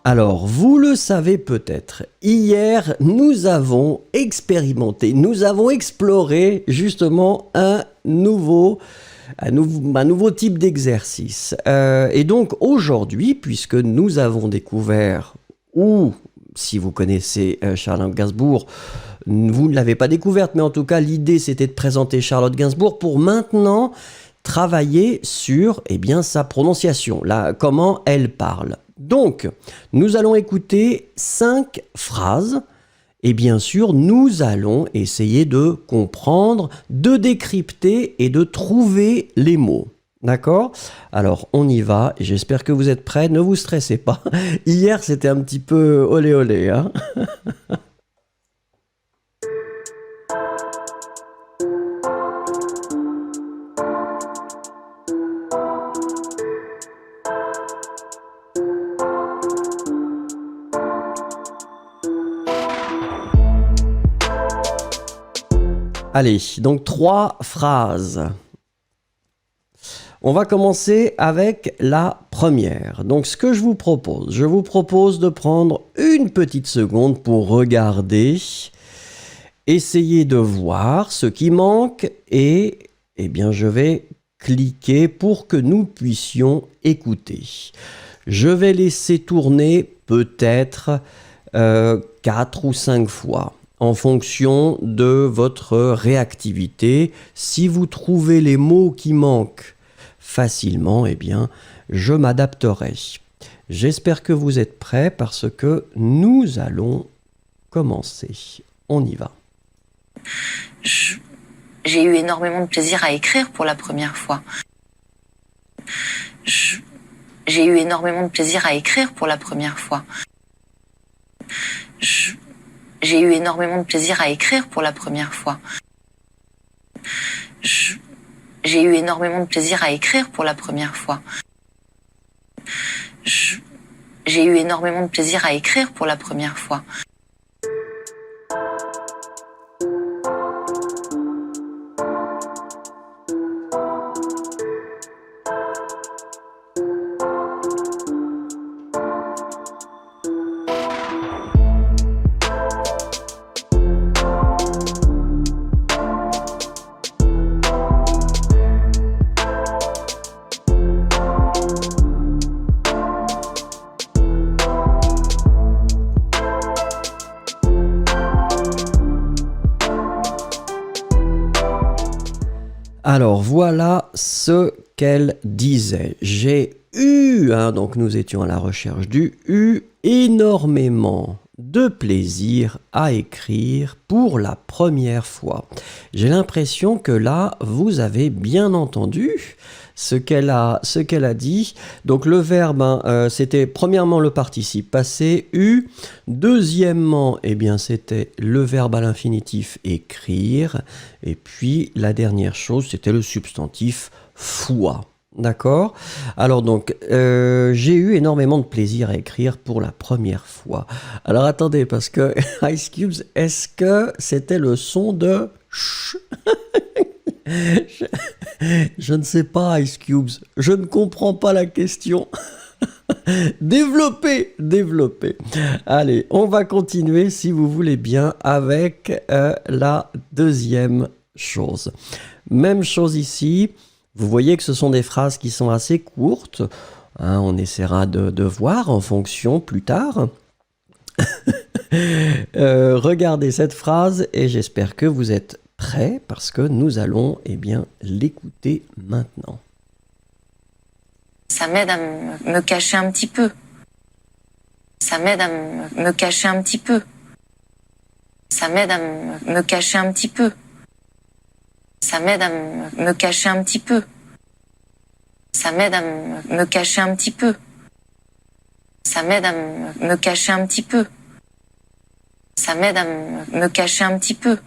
Alors, vous le savez peut-être, hier, nous avons expérimenté, nous avons exploré justement un nouveau type d'exercice. Et donc aujourd'hui, puisque nous avons découvert, ou si vous connaissez Charlotte Gainsbourg, vous ne l'avez pas découverte, mais en tout cas l'idée c'était de présenter Charlotte Gainsbourg pour maintenant travailler sur sa prononciation, là, comment elle parle. Donc, nous allons écouter 5 phrases et bien sûr, nous allons essayer de comprendre, de décrypter et de trouver les mots. D'accord ? Alors, on y va. J'espère que vous êtes prêts. Ne vous stressez pas. Hier, c'était un petit peu olé olé, hein ? Allez, donc 3 phrases. On va commencer avec la première. Donc ce que je vous propose de prendre une petite seconde pour regarder, essayer de voir ce qui manque et je vais cliquer pour que nous puissions écouter. Je vais laisser tourner peut-être 4 ou 5 fois. En fonction de votre réactivité. Si vous trouvez les mots qui manquent facilement, je m'adapterai. J'espère que vous êtes prêts parce que nous allons commencer. On y va. J'ai eu énormément de plaisir à écrire pour la première fois. J'ai eu énormément de plaisir à écrire pour la première fois. J'ai eu énormément de plaisir à écrire pour la première fois. J'ai eu énormément de plaisir à écrire pour la première fois. J'ai eu énormément de plaisir à écrire pour la première fois. Alors voilà ce qu'elle disait. J'ai eu, donc nous étions à la recherche du eu, énormément de plaisir à écrire pour la première fois. J'ai l'impression que là, vous avez bien entendu ce qu'elle a dit. Donc le verbe, c'était premièrement le participe passé, eu. Deuxièmement, c'était le verbe à l'infinitif écrire. Et puis la dernière chose, c'était le substantif fois. D'accord ? Alors donc, j'ai eu énormément de plaisir à écrire pour la première fois. Alors attendez, parce que Ice Cubes, est-ce que c'était le son de ch? Je ne sais pas, Ice Cubes. Je ne comprends pas la question. Développez. Allez, on va continuer, si vous voulez bien, avec la deuxième chose. Même chose ici. Vous voyez que ce sont des phrases qui sont assez courtes. On essaiera de voir en fonction plus tard. Regardez cette phrase et j'espère que vous êtes prêts parce que nous allons l'écouter maintenant. Ça m'aide à me cacher un petit peu. Ça m'aide à me cacher un petit peu. Ça m'aide à me cacher un petit peu. Ça m'aide à me cacher un petit peu. Ça m'aide à me cacher un petit peu. Ça m'aide à me cacher un petit peu. Ça m'aide à me cacher un petit peu.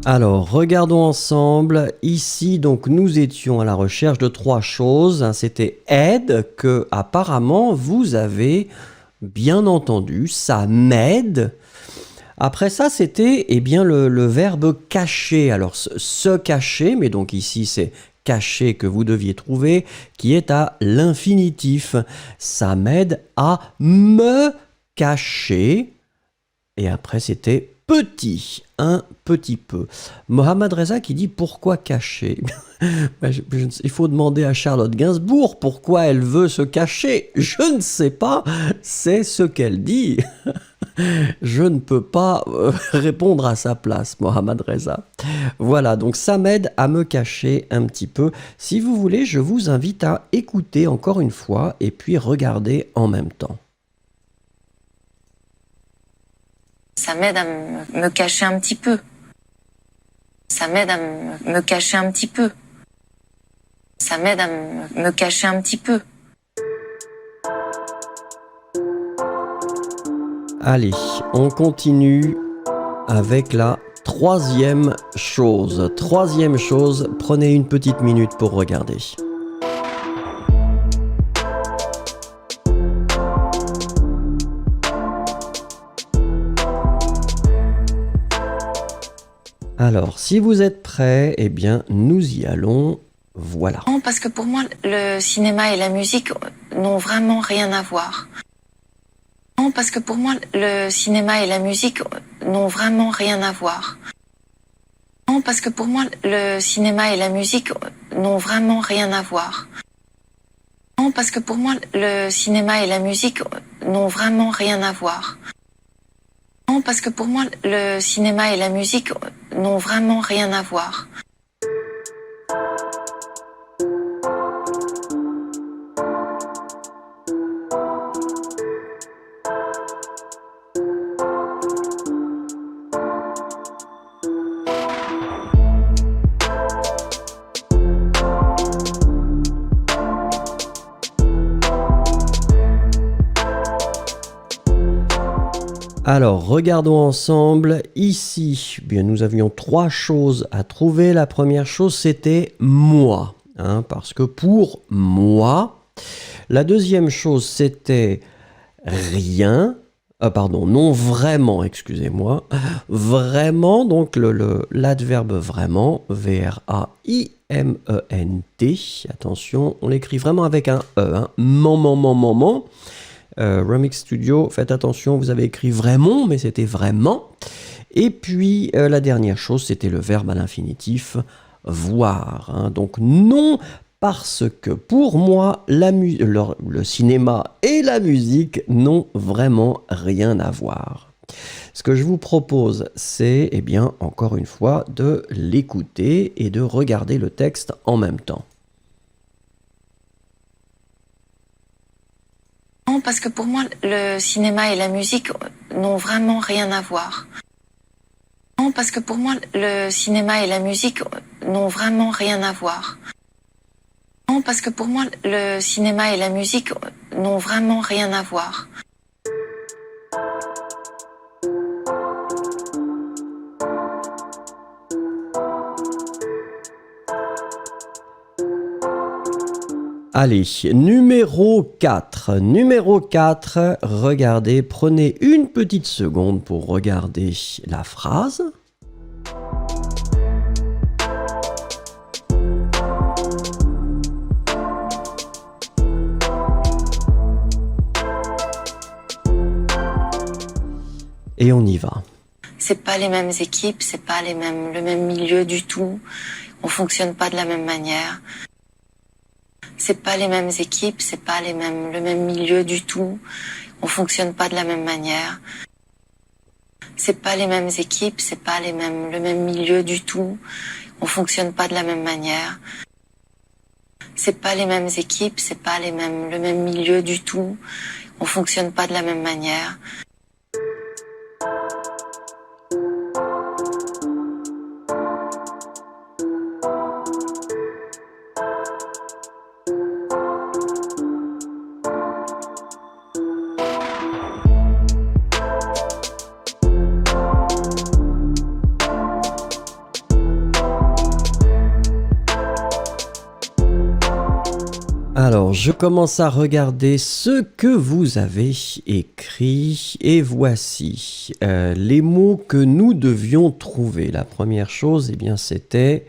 Alors, regardons ensemble. Ici, donc, nous étions à la recherche de 3 choses. C'était aide, que apparemment vous avez bien entendu. Ça m'aide. Après ça, c'était eh bien le verbe cacher. Alors, se cacher, mais donc ici, c'est cacher que vous deviez trouver, qui est à l'infinitif. Ça m'aide à me cacher. Et après, c'était petit, un petit peu. Mohamed Reza qui dit pourquoi cacher. Il faut demander à Charlotte Gainsbourg pourquoi elle veut se cacher. Je ne sais pas, c'est ce qu'elle dit. Je ne peux pas répondre à sa place, Mohamed Reza. Voilà, donc ça m'aide à me cacher un petit peu. Si vous voulez, je vous invite à écouter encore une fois et puis regarder en même temps. Ça m'aide à me cacher un petit peu. Ça m'aide à me cacher un petit peu. Ça m'aide à me cacher un petit peu. Allez, on continue avec la troisième chose. Troisième chose, prenez une petite minute pour regarder. Alors, si vous êtes prêts, eh bien, nous y allons. Voilà. Non, parce que pour moi, le cinéma et la musique n'ont vraiment rien à voir. Non, parce que pour moi, le cinéma et la musique n'ont vraiment rien à voir. Non, parce que pour moi, le cinéma et la musique n'ont vraiment rien à voir. Non, parce que pour moi, le cinéma et la musique n'ont vraiment rien à voir. Non, parce que pour moi, le cinéma et la musique n'ont vraiment rien à voir. Alors, regardons ensemble. Ici, bien, nous avions 3 choses à trouver. La première chose, c'était moi, parce que pour moi. La deuxième chose, c'était rien. Pardon, non vraiment, excusez-moi. Vraiment, donc l'adverbe vraiment, V-R-A-I-M-E-N-T. Attention, on l'écrit vraiment avec un E. Moment. Remix Studio, faites attention, vous avez écrit vraiment, mais c'était vraiment. Et puis, la dernière chose, c'était le verbe à l'infinitif, voir. Donc, non, parce que pour moi, le cinéma et la musique n'ont vraiment rien à voir. Ce que je vous propose, c'est, eh bien, encore une fois, de l'écouter et de regarder le texte en même temps. Non, parce que pour moi, le cinéma et la musique n'ont vraiment rien à voir. Non, parce que pour moi, le cinéma et la musique n'ont vraiment rien à voir. Non, parce que pour moi, le cinéma et la musique n'ont vraiment rien à voir. Allez, numéro 4. Numéro 4, regardez, prenez une petite seconde pour regarder la phrase. Et on y va. C'est pas les mêmes équipes, c'est pas le même milieu du tout. On fonctionne pas de la même manière. C'est pas les mêmes équipes, c'est pas le même milieu du tout. On fonctionne pas de la même manière. C'est pas les mêmes équipes, c'est pas le même milieu du tout. On fonctionne pas de la même manière. C'est pas les mêmes équipes, c'est pas le même milieu du tout. On fonctionne pas de la même manière. Alors, je commence à regarder ce que vous avez écrit et voici les mots que nous devions trouver. La première chose, eh bien, c'était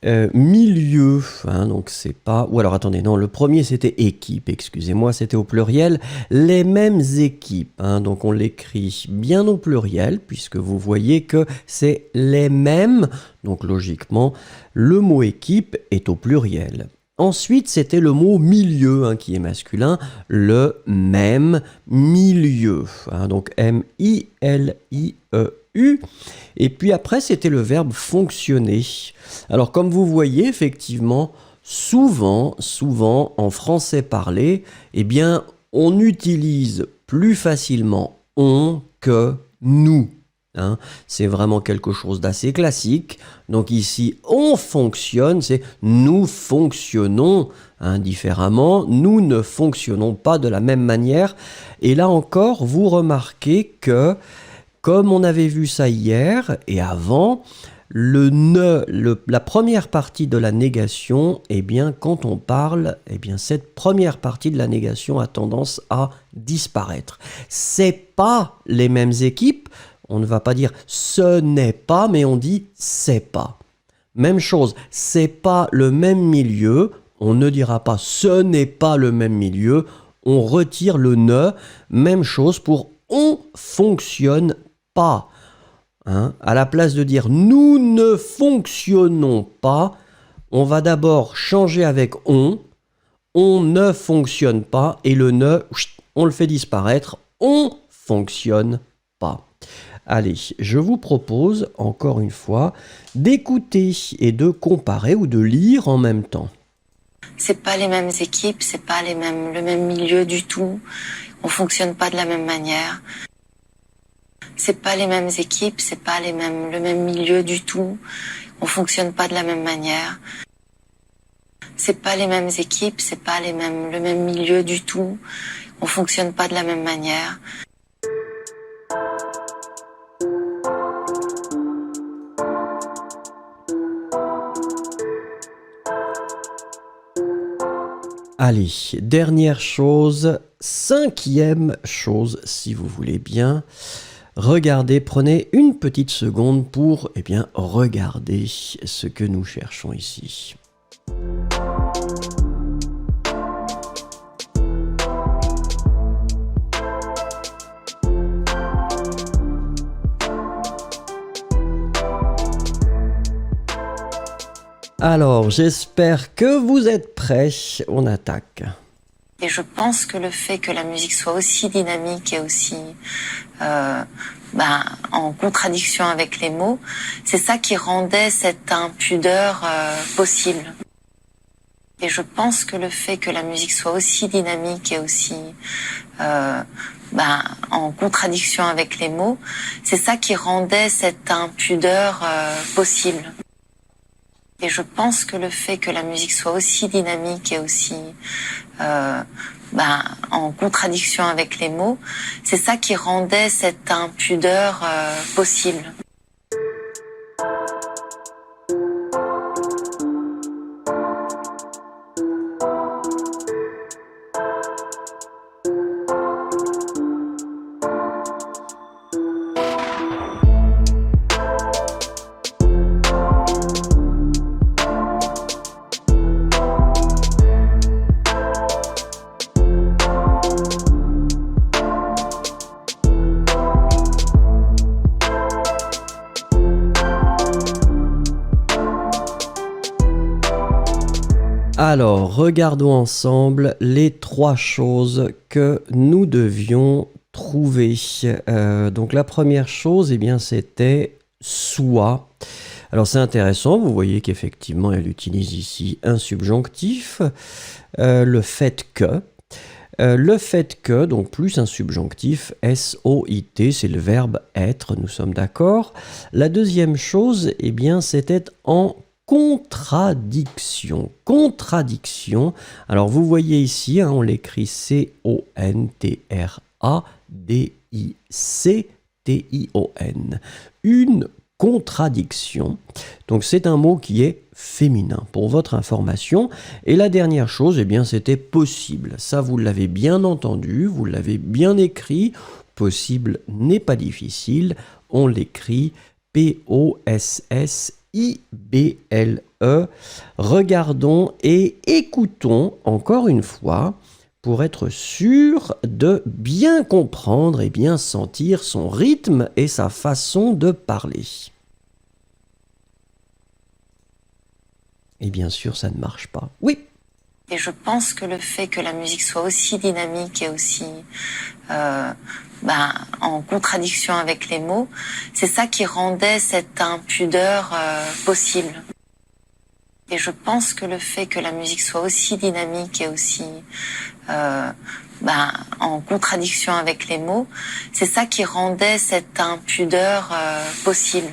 milieu, hein, donc c'est pas... Ou alors, attendez, non, le premier, c'était équipe, excusez-moi, c'était au pluriel. Les mêmes équipes, hein, donc on l'écrit bien au pluriel, puisque vous voyez que c'est les mêmes, donc logiquement, le mot équipe est au pluriel. Ensuite, c'était le mot milieu, hein, qui est masculin, le même milieu, hein, donc M-I-L-I-E-U. Et puis après, c'était le verbe fonctionner. Alors, comme vous voyez, effectivement, souvent, en français parlé, eh bien, on utilise plus facilement on que nous. Hein, c'est vraiment quelque chose d'assez classique. Donc ici, on fonctionne, c'est nous fonctionnons différemment, nous ne fonctionnons pas de la même manière. Et là encore, vous remarquez que, comme on avait vu ça hier et avant, la première partie de la négation, eh bien, quand on parle, eh bien, cette première partie de la négation a tendance à disparaître. C'est pas les mêmes équipes. On ne va pas dire ce n'est pas, mais on dit c'est pas. Même chose, c'est pas le même milieu. On ne dira pas ce n'est pas le même milieu. On retire le ne. Même chose pour on fonctionne pas. Hein? À la place de dire nous ne fonctionnons pas, on va d'abord changer avec on ne fonctionne pas et le ne, on le fait disparaître. On fonctionne pas. Allez, je vous propose, encore une fois, d'écouter et de comparer ou de lire en même temps. C'est pas les mêmes équipes, c'est pas le même milieu du tout. On fonctionne pas de la même manière. C'est pas les mêmes équipes, c'est pas le même milieu du tout. On fonctionne pas de la même manière. C'est pas les mêmes équipes, c'est pas le même milieu du tout. On fonctionne pas de la même manière. Allez, dernière chose, cinquième chose, si vous voulez bien. Regardez, prenez une petite seconde pour regarder ce que nous cherchons ici. Alors, j'espère que vous êtes prêts. On attaque. Et je pense que le fait que la musique soit aussi dynamique et aussi en contradiction avec les mots, c'est ça qui rendait cette impudeur possible. Et je pense que le fait que la musique soit aussi dynamique et aussi en contradiction avec les mots, c'est ça qui rendait cette impudeur possible. Et je pense que le fait que la musique soit aussi dynamique et aussi en contradiction avec les mots, c'est ça qui rendait cette impudeur possible. Alors, regardons ensemble les trois choses que nous devions trouver. Donc la première chose, c'était soit. Alors c'est intéressant, vous voyez qu'effectivement elle utilise ici un subjonctif, le fait que. Le fait que, donc plus un subjonctif, S-O-I-T, c'est le verbe être, nous sommes d'accord. La deuxième chose, c'était en contradiction. Contradiction. Alors vous voyez ici, on l'écrit C-O-N-T-R-A-D-I-C-T-I-O-N. Une contradiction. Donc c'est un mot qui est féminin, pour votre information. Et la dernière chose, eh bien, c'était possible. Ça, vous l'avez bien entendu, vous l'avez bien écrit. Possible n'est pas difficile. On l'écrit P-O-S-S-I-B-L-E. Regardons et écoutons encore une fois pour être sûr de bien comprendre et bien sentir son rythme et sa façon de parler. Et bien sûr, ça ne marche pas. Oui. Et je pense que le fait que la musique soit aussi dynamique et aussi en contradiction avec les mots, c'est ça qui rendait cette impudeur possible. Et je pense que le fait que la musique soit aussi dynamique et aussi en contradiction avec les mots, c'est ça qui rendait cette impudeur possible.